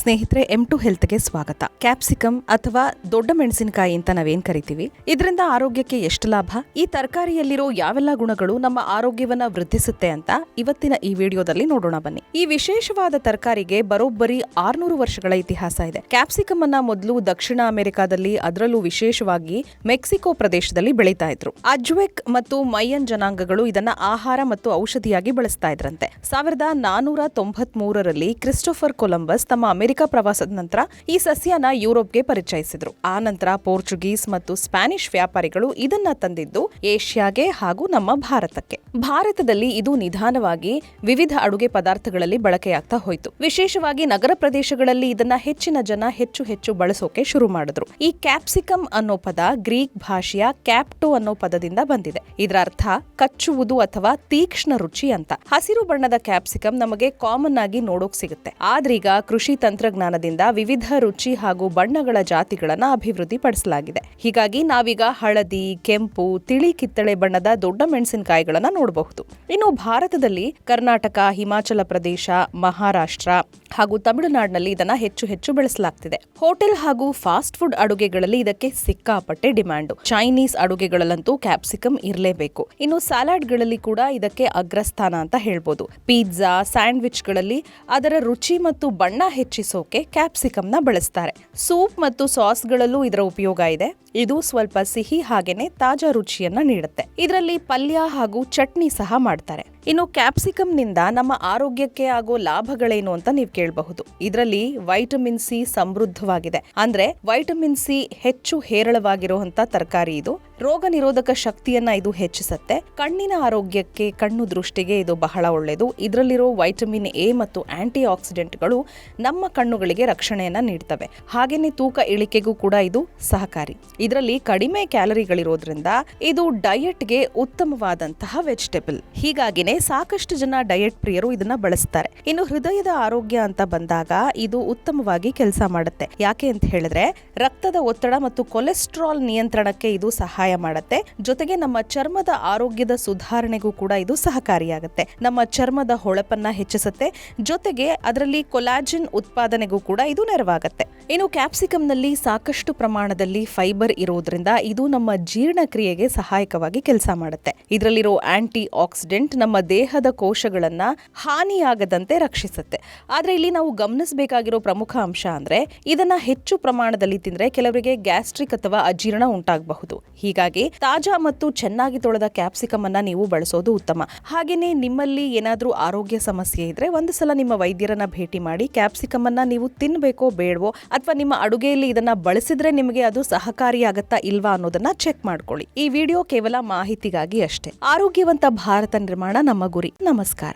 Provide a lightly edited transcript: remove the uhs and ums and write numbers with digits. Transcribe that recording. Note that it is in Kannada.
ಸ್ನೇಹಿತರೆ, M2 ಹೆಲ್ತ್ಗೆ ಸ್ವಾಗತ. ಕ್ಯಾಪ್ಸಿಕಮ್ ಅಥವಾ ದೊಡ್ಡ ಮೆಣಸಿನಕಾಯಿ ಅಂತ ನಾವೇನ್ ಕರಿತೀವಿ, ಇದರಿಂದ ಆರೋಗ್ಯಕ್ಕೆ ಎಷ್ಟು ಲಾಭ, ಈ ತರಕಾರಿಯಲ್ಲಿರೋ ಯಾವೆಲ್ಲ ಗುಣಗಳು ನಮ್ಮ ಆರೋಗ್ಯವನ್ನ ವೃದ್ಧಿಸುತ್ತೆ ಅಂತ ಇವತ್ತಿನ ಈ ವಿಡಿಯೋದಲ್ಲಿ ನೋಡೋಣ ಬನ್ನಿ. ಈ ವಿಶೇಷವಾದ ತರಕಾರಿಗೆ ಬರೋಬ್ಬರಿ 600 ವರ್ಷಗಳ ಇತಿಹಾಸ ಇದೆ. ಕ್ಯಾಪ್ಸಿಕಮ್ ಅನ್ನ ಮೊದಲು ದಕ್ಷಿಣ ಅಮೆರಿಕಾದಲ್ಲಿ, ಅದರಲ್ಲೂ ವಿಶೇಷವಾಗಿ ಮೆಕ್ಸಿಕೋ ಪ್ರದೇಶದಲ್ಲಿ ಬೆಳೀತಾ ಇದ್ರು. ಅಜ್ವೆಕ್ ಮತ್ತು ಮೈಯನ್ ಜನಾಂಗಗಳು ಇದನ್ನ ಆಹಾರ ಮತ್ತು ಔಷಧಿಯಾಗಿ ಬಳಸ್ತಾ ಇದ್ರಂತೆ. 1493ರಲ್ಲಿ ಕ್ರಿಸ್ಟೋಫರ್ ಕೊಲಂಬಸ್ ತಮ್ಮ ಅಮೆರಿಕ ಪ್ರವಾಸದ ನಂತರ ಈ ಸಸ್ಯನ ಯುರೋಪ್ಗೆ ಪರಿಚಯಿಸಿದ್ರು. ಆ ನಂತರ ಪೋರ್ಚುಗೀಸ್ ಮತ್ತು ಸ್ಪ್ಯಾನಿಷ್ ವ್ಯಾಪಾರಿಗಳು ಇದನ್ನ ತಂದಿದ್ದು ಏಷ್ಯಾಗೆ ಹಾಗೂ ನಮ್ಮ ಭಾರತಕ್ಕೆ. ಭಾರತದಲ್ಲಿ ಇದು ನಿಧಾನವಾಗಿ ವಿವಿಧ ಅಡುಗೆ ಪದಾರ್ಥಗಳಲ್ಲಿ ಬಳಕೆಯಾಗ್ತಾ ಹೋಯಿತು. ವಿಶೇಷವಾಗಿ ನಗರ ಪ್ರದೇಶಗಳಲ್ಲಿ ಇದನ್ನ ಹೆಚ್ಚಿನ ಜನ ಹೆಚ್ಚು ಬಳಸೋಕೆ ಶುರು ಮಾಡಿದ್ರು. ಈ ಕ್ಯಾಪ್ಸಿಕಮ್ ಅನ್ನೋ ಪದ ಗ್ರೀಕ್ ಭಾಷೆಯ ಕ್ಯಾಪ್ಟೋ ಅನ್ನೋ ಪದದಿಂದ ಬಂದಿದೆ. ಇದರ ಅರ್ಥ ಕಚ್ಚುವುದು ಅಥವಾ ತೀಕ್ಷ್ಣ ರುಚಿ ಅಂತ. ಹಸಿರು ಬಣ್ಣದ ಕ್ಯಾಪ್ಸಿಕಮ್ ನಮಗೆ ಕಾಮನ್ ಆಗಿ ನೋಡೋಕ್ ಸಿಗುತ್ತೆ. ಆದ್ರೀಗ ಕೃಷಿ ತಂತ್ರಜ್ಞಾನದಿಂದ ವಿವಿಧ ರುಚಿ ಹಾಗೂ ಬಣ್ಣಗಳ ಜಾತಿಗಳನ್ನ ಅಭಿವೃದ್ಧಿ ಪಡಿಸಲಾಗಿದೆ. ಹೀಗಾಗಿ ನಾವೀಗ ಹಳದಿ, ಕೆಂಪು, ತಿಳಿ ಕಿತ್ತಳೆ ಬಣ್ಣದ ದೊಡ್ಡ ಮೆಣಸಿನಕಾಯಿಗಳನ್ನ ನೋಡಬಹುದು. ಇನ್ನು ಭಾರತದಲ್ಲಿ ಕರ್ನಾಟಕ, ಹಿಮಾಚಲ ಪ್ರದೇಶ, ಮಹಾರಾಷ್ಟ್ರ ಹಾಗೂ ತಮಿಳುನಾಡಿನಲ್ಲಿ ಇದನ್ನ ಹೆಚ್ಚು ಬೆಳೆಸಲಾಗ್ತಿದೆ. ಹೋಟೆಲ್ ಹಾಗೂ ಫಾಸ್ಟ್ ಫುಡ್ ಅಡುಗೆಗಳಲ್ಲಿ ಇದಕ್ಕೆ ಸಿಕ್ಕಾಪಟ್ಟೆ ಡಿಮ್ಯಾಂಡ್. ಚೈನೀಸ್ ಅಡುಗೆಗಳಲ್ಲಂತೂ ಕ್ಯಾಪ್ಸಿಕಮ್ ಇರಲೇಬೇಕು. ಇನ್ನು ಸಲಾಡ್ಗಳಲ್ಲಿ ಕೂಡ ಇದಕ್ಕೆ ಅಗ್ರಸ್ಥಾನ ಅಂತ ಹೇಳ್ಬೋದು. ಪಿಜ್ಜಾ, ಸ್ಯಾಂಡ್ವಿಚ್ಗಳಲ್ಲಿ ಅದರ ರುಚಿ ಮತ್ತು ಬಣ್ಣ ಹೆಚ್ಚಿಸೋಕೆ ಕ್ಯಾಪ್ಸಿಕಮ್ನ ಬಳಸ್ತಾರೆ. ಸೂಪ್ ಮತ್ತು ಸಾಸ್ಗಳಲ್ಲೂ ಇದರ ಉಪಯೋಗ ಇದೆ. ಇದು ಸ್ವಲ್ಪ ಸಿಹಿ ಹಾಗೇನೆ ತಾಜಾ ರುಚಿಯನ್ನ ನೀಡುತ್ತೆ. ಇದರಲ್ಲಿ ಪಲ್ಯ ಹಾಗೂ ಚಟ್ನಿ ಸಹ ಮಾಡ್ತಾರೆ. ಇನ್ನು ಕ್ಯಾಪ್ಸಿಕಮ್ ನಿಂದ ನಮ್ಮ ಆರೋಗ್ಯಕ್ಕೆ ಆಗೋ ಲಾಭಗಳೇನು ಅಂತ ನೀವು ಕೇಳಬಹುದು. ಇದರಲ್ಲಿ ವೈಟಮಿನ್ ಸಿ ಸಮೃದ್ಧವಾಗಿದೆ. ಅಂದ್ರೆ ವೈಟಮಿನ್ ಸಿ ಹೆಚ್ಚು ಹೇರಳವಾಗಿರುವಂತ ತರಕಾರಿ ಇದು. ರೋಗ ನಿರೋಧಕ ಶಕ್ತಿಯನ್ನ ಇದು ಹೆಚ್ಚಿಸುತ್ತೆ. ಕಣ್ಣಿನ ಆರೋಗ್ಯಕ್ಕೆ, ಕಣ್ಣು ದೃಷ್ಟಿಗೆ ಇದು ಬಹಳ ಒಳ್ಳೆಯದು. ಇದರಲ್ಲಿರೋ ವೈಟಮಿನ್ ಎ ಮತ್ತು ಆಂಟಿ ಆಕ್ಸಿಡೆಂಟ್ಗಳು ನಮ್ಮ ಕಣ್ಣುಗಳಿಗೆ ರಕ್ಷಣೆಯನ್ನ ನೀಡ್ತವೆ. ಹಾಗೇನೆ ತೂಕ ಇಳಿಕೆಗೂ ಕೂಡ ಇದು ಸಹಕಾರಿ. ಇದರಲ್ಲಿ ಕಡಿಮೆ ಕ್ಯಾಲರಿಗಳಿರೋದ್ರಿಂದ ಇದು ಡಯಟ್ಗೆ ಉತ್ತಮವಾದಂತಹ ವೆಜಿಟೇಬಲ್. ಹೀಗಾಗಿನೇ ಸಾಕಷ್ಟು ಜನ ಡಯಟ್ ಪ್ರಿಯರು ಇದನ್ನ ಬಳಸ್ತಾರೆ. ಇನ್ನು ಹೃದಯದ ಆರೋಗ್ಯ ಅಂತ ಬಂದಾಗ ಇದು ಉತ್ತಮವಾಗಿ ಕೆಲಸ ಮಾಡುತ್ತೆ. ಯಾಕೆ ಅಂತ ಹೇಳಿದ್ರೆ ರಕ್ತದ ಒತ್ತಡ ಮತ್ತು ಕೊಲೆಸ್ಟ್ರಾಲ್ ನಿಯಂತ್ರಣಕ್ಕೆ ಇದು ಸಹಾಯ ಮಾಡುತ್ತೆ. ಜೊತೆಗೆ ನಮ್ಮ ಚರ್ಮದ ಆರೋಗ್ಯದ ಸುಧಾರಣೆಗೂ ಕೂಡ ಇದು ಸಹಕಾರಿಯಾಗುತ್ತೆ. ನಮ್ಮ ಚರ್ಮದ ಹೊಳಪನ್ನ ಹೆಚ್ಚಿಸುತ್ತೆ. ಜೊತೆಗೆ ಅದರಲ್ಲಿ ಕೊಲಾಜಿನ್ ಉತ್ಪಾದನೆಗೂ ಕೂಡ ಇದು ನೆರವಾಗುತ್ತೆ. ಇನ್ನು ಕ್ಯಾಪ್ಸಿಕಮ್ ನಲ್ಲಿ ಸಾಕಷ್ಟು ಪ್ರಮಾಣದಲ್ಲಿ ಫೈಬರ್ ಇರೋದ್ರಿಂದ ಇದು ನಮ್ಮ ಜೀರ್ಣಕ್ರಿಯೆಗೆ ಸಹಾಯಕವಾಗಿ ಕೆಲಸ ಮಾಡುತ್ತೆ. ಇದರಲ್ಲಿರೋ ಆಂಟಿ ಆಕ್ಸಿಡೆಂಟ್ ನಮ್ಮ ದೇಹದ ಕೋಶಗಳನ್ನ ಹಾನಿಯಾಗದಂತೆ ರಕ್ಷಿಸುತ್ತೆ. ಆದ್ರೆ ಇಲ್ಲಿ ನಾವು ಗಮನಿಸಬೇಕಾಗಿರೋ ಪ್ರಮುಖ ಅಂಶ ಅಂದ್ರೆ ಇದನ್ನ ಹೆಚ್ಚು ಪ್ರಮಾಣದಲ್ಲಿ ತಿಂದ್ರೆ ಕೆಲವರಿಗೆ ಗ್ಯಾಸ್ಟ್ರಿಕ್ ಅಥವಾ ಅಜೀರ್ಣ ಉಂಟಾಗಬಹುದು. ಹೀಗಾಗಿ ತಾಜಾ ಮತ್ತು ಚೆನ್ನಾಗಿ ತೊಳೆದ ಕ್ಯಾಪ್ಸಿಕಮ್ ಅನ್ನ ನೀವು ಬಳಸೋದು ಉತ್ತಮ. ಹಾಗೇನೆ ನಿಮ್ಮಲ್ಲಿ ಏನಾದ್ರೂ ಆರೋಗ್ಯ ಸಮಸ್ಯೆ ಇದ್ರೆ ಒಂದು ಸಲ ನಿಮ್ಮ ವೈದ್ಯರನ್ನ ಭೇಟಿ ಮಾಡಿ ಕ್ಯಾಪ್ಸಿಕಮ್ ಅನ್ನ ನೀವು ತಿನ್ಬೇಕೋ ಬೇಡವೋ, ಅಥವಾ ನಿಮ್ಮ ಅಡುಗೆಯಲ್ಲಿ ಇದನ್ನ ಬಳಸಿದ್ರೆ ನಿಮಗೆ ಅದು ಸಹಕಾರಿಯಾಗತ್ತಾ ಇಲ್ವಾ ಅನ್ನೋದನ್ನ ಚೆಕ್ ಮಾಡ್ಕೊಳ್ಳಿ. ಈ ವಿಡಿಯೋ ಕೇವಲ ಮಾಹಿತಿಗಾಗಿ ಅಷ್ಟೇ. ಆರೋಗ್ಯವಂತ ಭಾರತ ನಿರ್ಮಾಣ ನಮ್ಮ ಗುರಿ. ನಮಸ್ಕಾರ.